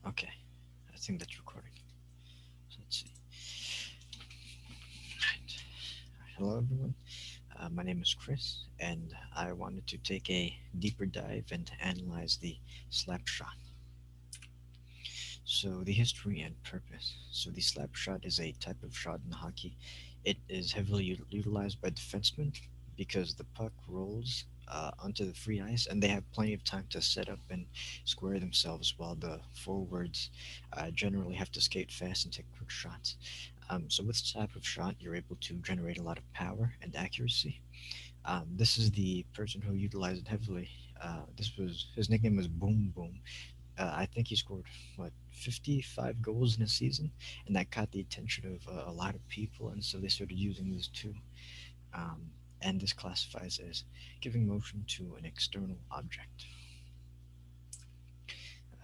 Okay, I think that's recording. So let's see. Right. Hello, everyone. My name is Chris, and I wanted to take a deeper dive and analyze the slapshot. So, the history and purpose. So, the slapshot is a type of shot in hockey. It is heavily utilized by defensemen because the puck rolls onto the free ice and they have plenty of time to set up and square themselves while the forwards generally have to skate fast and take quick shots. So, with this type of shot, you're able to generate a lot of power and accuracy. This is the person who utilized it heavily. This was his nickname was Boom Boom. I think he scored what 55 goals in a season, and that caught the attention of a lot of people, and so they started using this too. Um, and this classifies as giving motion to an external object.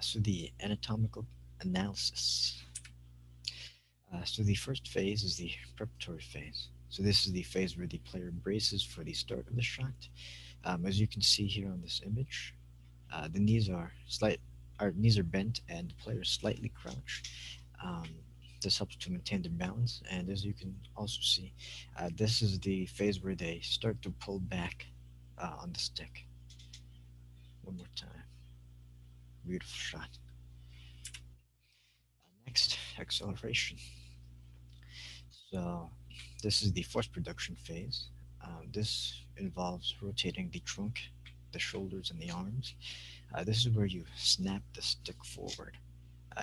So the anatomical analysis. So the first phase is the preparatory phase. So this is the phase where the player braces for the start of the shot. As you can see here on this image, the knees are bent and the player is slightly crouched. Um, this helps to maintain their balance, and as you can also see, this is the phase where they start to pull back on the stick. One more time, beautiful shot. Next, acceleration. So this is the force production phase. This involves rotating the trunk, the shoulders, and the arms. This is where you snap the stick forward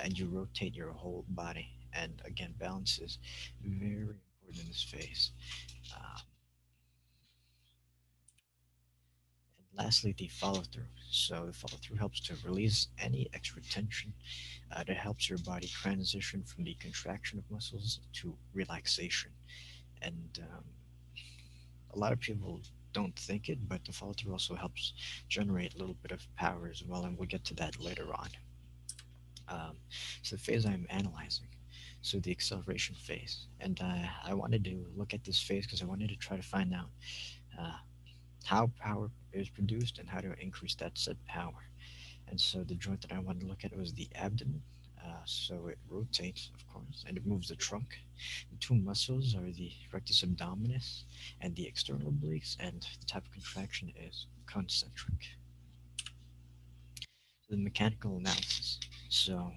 and you rotate your whole body. And again, balance is very important in this phase. Um, and lastly, the follow through. So the follow through helps to release any extra tension. That helps your body transition from the contraction of muscles to relaxation. And a lot of people don't think it, but the follow through also helps generate a little bit of power as well, and we'll get to that later on. So the phase I'm analyzing, so the acceleration phase, and I wanted to look at this phase because I wanted to try to find out uh, how power is produced and how to increase that said power. And so the joint that I wanted to look at was the abdomen. So it rotates, of course, and it moves the trunk. The two muscles are the rectus abdominis and the external obliques, and the type of contraction is concentric. So the mechanical analysis. So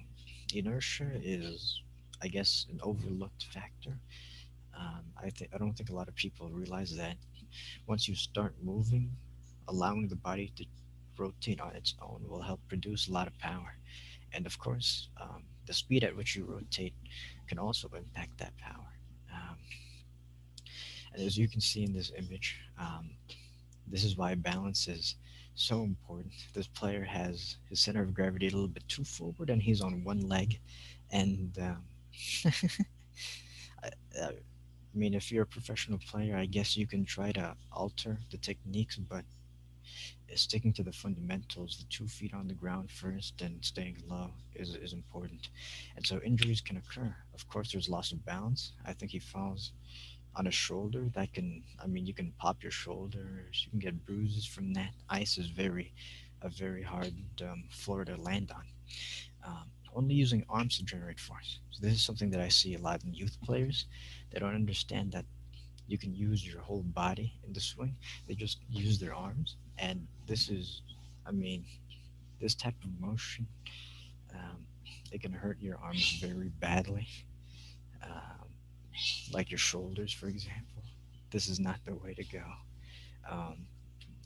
inertia is, I guess, an overlooked factor. I don't think a lot of people realize that once you start moving, allowing the body to rotate on its own will help produce a lot of power. And of course, the speed at which you rotate can also impact that power. Um, and as you can see in this image, this is why balance is so important. This player has his center of gravity a little bit too forward, and he's on one leg. And I mean, if you're a professional player, I guess you can try to alter the techniques, but sticking to the fundamentals, the 2 feet on the ground first and staying low is important. And so injuries can occur. Of course, there's loss of balance. I think he falls on a shoulder that can, I mean, you can pop your shoulders, you can get bruises from that. Ice is a very hard floor to land on. Only using arms to generate force. So this is something that I see a lot in youth players. They don't understand that you can use your whole body in the swing. They just use their arms, and this is, I mean, this type of motion, um, it can hurt your arms very badly, um, like your shoulders, for example. This is not the way to go. Um,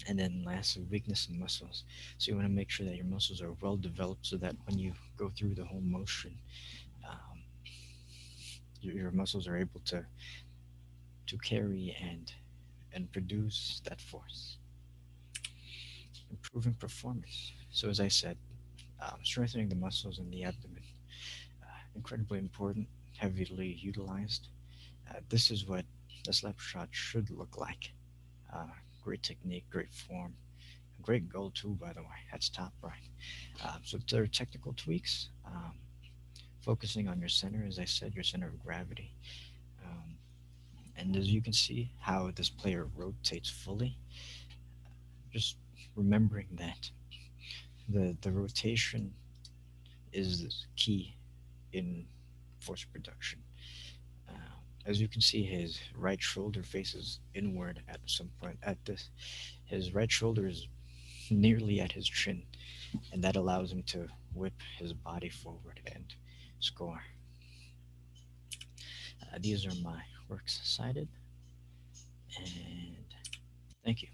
and then lastly, weakness in muscles. So you want to make sure that your muscles are well developed so that when you go through the whole motion, um, your muscles are able to carry and produce that force. Improving performance. So as I said, strengthening the muscles in the abdomen, incredibly important, heavily utilized. This is what the slap shot should look like. Uh, Great technique, great form, great goal too, by the way. That's top right. So there are technical tweaks. Focusing on your center, as I said, your center of gravity. Um, and as you can see, how this player rotates fully, just remembering that the rotation is key in force production. As you can see, his right shoulder faces inward at some point. At this, his right shoulder is nearly at his chin, and that allows him to whip his body forward and score. These are my works cited, and thank you.